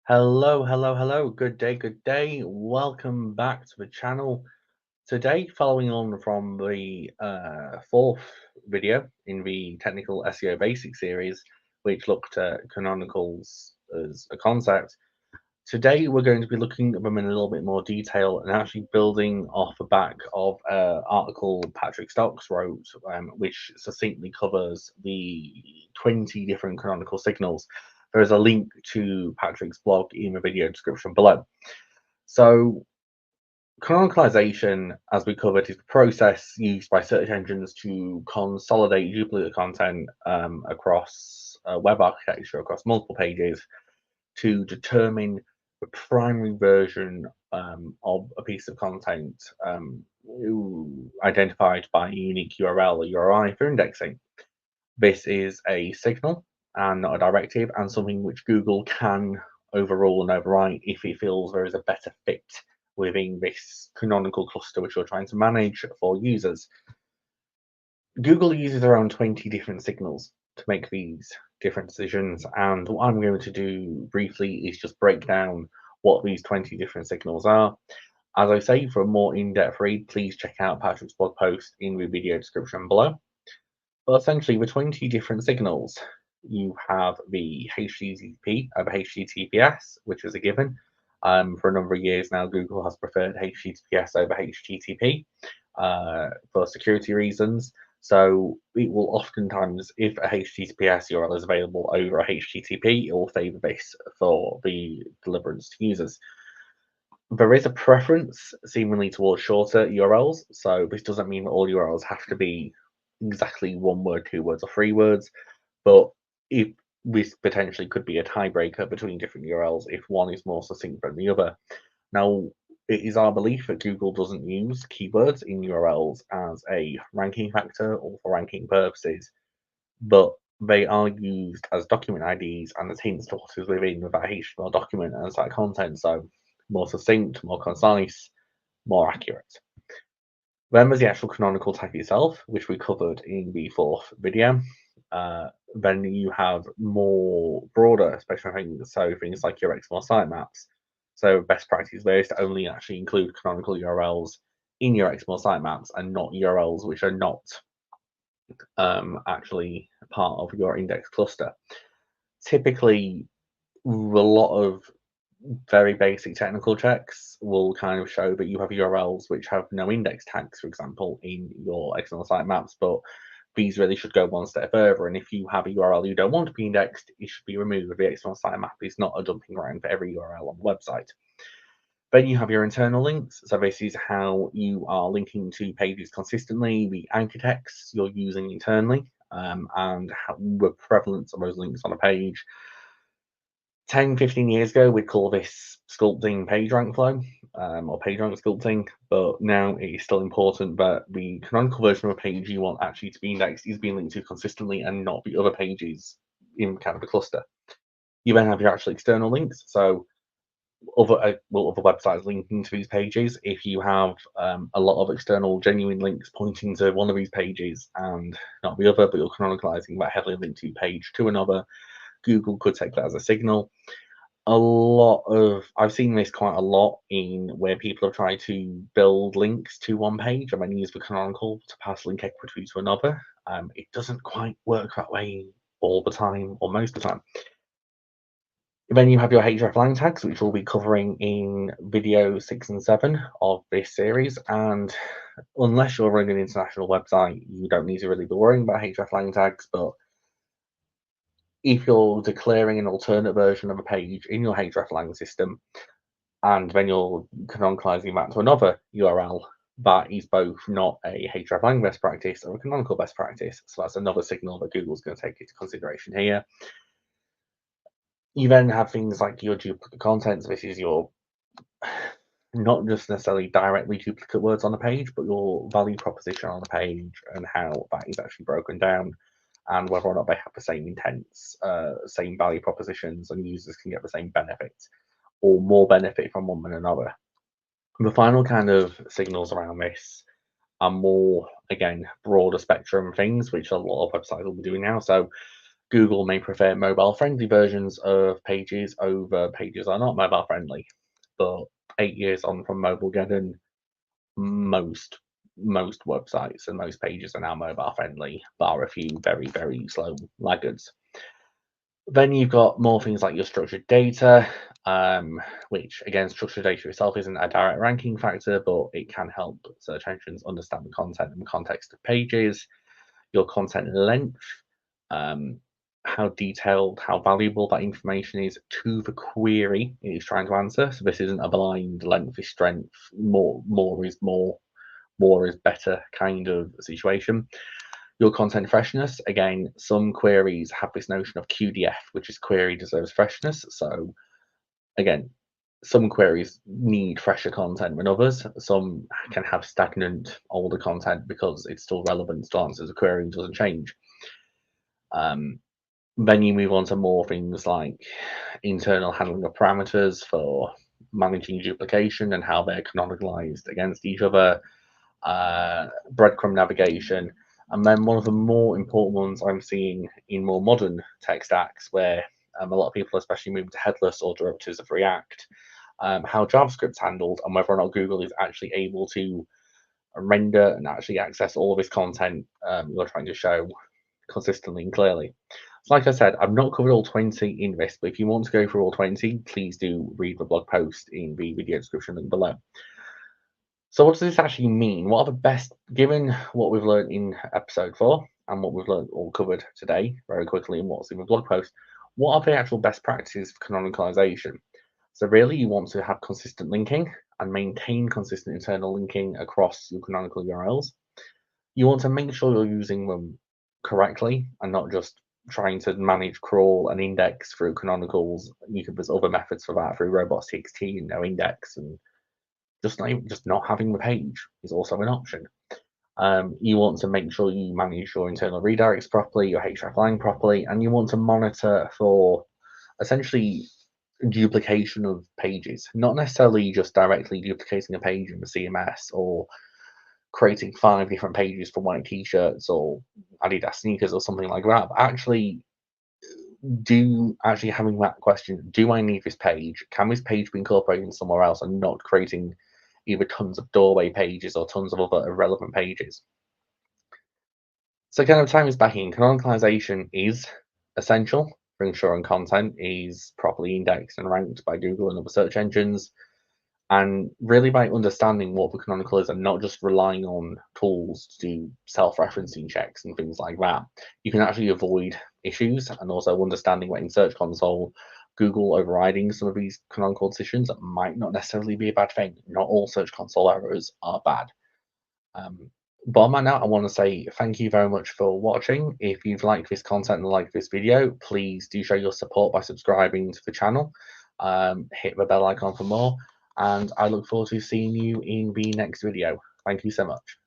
Hello, hello, hello. Good day, good day. Welcome back to the channel. Today, following on from the fourth video in the Technical SEO Basics series, which looked at canonicals as a concept, today we're going to be looking at them in a little bit more detail and actually building off the back of an article Patrick Stocks wrote, which succinctly covers the 20 different canonical signals. There is a link to Patrick's blog in the video description below. So, canonicalization, as we covered, is the process used by search engines to consolidate duplicate content across web architecture, across multiple pages, to determine the primary version of a piece of content identified by a unique URL or URI for indexing. This is a signal and not a directive, and something which Google can overrule and overwrite if it feels there is a better fit within this canonical cluster which you're trying to manage for users. Google uses around 20 different signals to make these different decisions, and what I'm going to do briefly is just break down what these 20 different signals are. As I say, for a more in-depth read, please check out Patrick's blog post in the video description below. But essentially, the 20 different signals, you have the HTTP over HTTPS, which is a given. For a number of years now, Google has preferred HTTPS over HTTP for security reasons. So it will oftentimes, if a HTTPS URL is available over a HTTP, it will favor this for the deliverance to users. There is a preference seemingly towards shorter URLs, so this doesn't mean that all URLs have to be exactly one word, two words, or three words, but if this potentially could be a tiebreaker between different URLs if one is more succinct than the other. Now, it is our belief that Google doesn't use keywords in URLs as a ranking factor or for ranking purposes, but they are used as document IDs and as hints to what is within that HTML document and site content. So, more succinct, more concise, more accurate. Then there's the actual canonical tag itself, which we covered in the fourth video. Then you have more broader special things, so things like your XML sitemaps. So best practice there is to only actually include canonical URLs in your XML sitemaps and not URLs which are not actually part of your index cluster. Typically, a lot of very basic technical checks will kind of show that you have URLs which have no index tags, for example, in your XML sitemaps, but these really should go one step further. And if you have a URL you don't want to be indexed, it should be removed. The XML sitemap is not a dumping ground for every URL on the website. Then you have your internal links. So this is how you are linking to pages consistently, the anchor texts you're using internally, and how the prevalence of those links on a page. 10, 15 years ago, we'd call this sculpting page rank flow or page rank sculpting, but now it is still important that the canonical version of a page you want actually to be indexed is being linked to consistently and not the other pages in kind of a cluster. You then have your actual external links, so other websites linking to these pages. If you have a lot of external genuine links pointing to one of these pages and not the other, but you're canonicalizing that heavily linked to page to another, Google could take that as a signal. I've seen this quite a lot in where people have tried to build links to one page and then use the canonical to pass link equity to another. It doesn't quite work that way all the time or most of the time. Then you have your hreflang tags, which we'll be covering in video 6 and 7 of this series. And unless you're running an international website, you don't need to really be worrying about hreflang tags. But if you're declaring an alternate version of a page in your hreflang system, and then you're canonicalizing that to another URL, that is both not a hreflang best practice or a canonical best practice. So that's another signal that Google's going to take into consideration here. You then have things like your duplicate content. So this is your not just necessarily directly duplicate words on a page, but your value proposition on a page and how that is actually broken down and whether or not they have the same intents, same value propositions, and users can get the same benefits or more benefit from one than another. The final kind of signals around this are more, again, broader spectrum things, which a lot of websites will be doing now. So Google may prefer mobile-friendly versions of pages over pages that are not mobile-friendly. But 8 years on from Mobilegeddon, most most websites and most pages are now mobile-friendly, bar a few very, very slow laggards. Then you've got more things like your structured data, which again, structured data itself isn't a direct ranking factor, but it can help search engines understand the content and context of pages. Your content length, um, how detailed, how valuable that information is to the query it is trying to answer. So this isn't a blind length is strength, more is more is better kind of situation. Your content freshness, again, some queries have this notion of QDF, which is query deserves freshness. So again, some queries need fresher content than others. Some can have stagnant older content because it's still relevant to answers the query and doesn't change. Then you move on to more things like internal handling of parameters for managing duplication and how they're canonicalized against each other, breadcrumb navigation, and then one of the more important ones I'm seeing in more modern tech stacks, where a lot of people, especially moving to headless or derivatives of React, how JavaScript's handled and whether or not Google is actually able to render and actually access all of this content you're trying to show consistently and clearly. So like I said, I've not covered all 20 in this, but if you want to go through all 20, please do read the blog post in the video description link below. So what does this actually mean? What are the best, given what we've learned in episode 4 and what we've learned all covered today very quickly and what's in the blog post, what are the actual best practices for canonicalization? So really you want to have consistent linking and maintain consistent internal linking across your canonical URLs. You want to make sure you're using them correctly and not just trying to manage crawl and index through canonicals. There's other methods for that through robots.txt and no index, and just not having the page is also an option. You want to make sure you manage your internal redirects properly, your hreflang properly, and you want to monitor for essentially duplication of pages, not necessarily just directly duplicating a page in the CMS or creating 5 different pages for white t-shirts or Adidas sneakers or something like that, but actually having that question, do I need this page? Can this page be incorporated somewhere else and not creating either tons of doorway pages or tons of other irrelevant pages? So kind of time is backing. Canonicalization is essential for ensuring content is properly indexed and ranked by Google and other search engines. And really by understanding what the canonical is and not just relying on tools to do self-referencing checks and things like that, you can actually avoid issues. And also understanding what in Search Console, Google overriding some of these canonical decisions might not necessarily be a bad thing. Not all Search Console errors are bad. But on that note, I want to say thank you very much for watching. If you've liked this content and liked this video, please do show your support by subscribing to the channel. Hit the bell icon for more, and I look forward to seeing you in the next video. Thank you so much.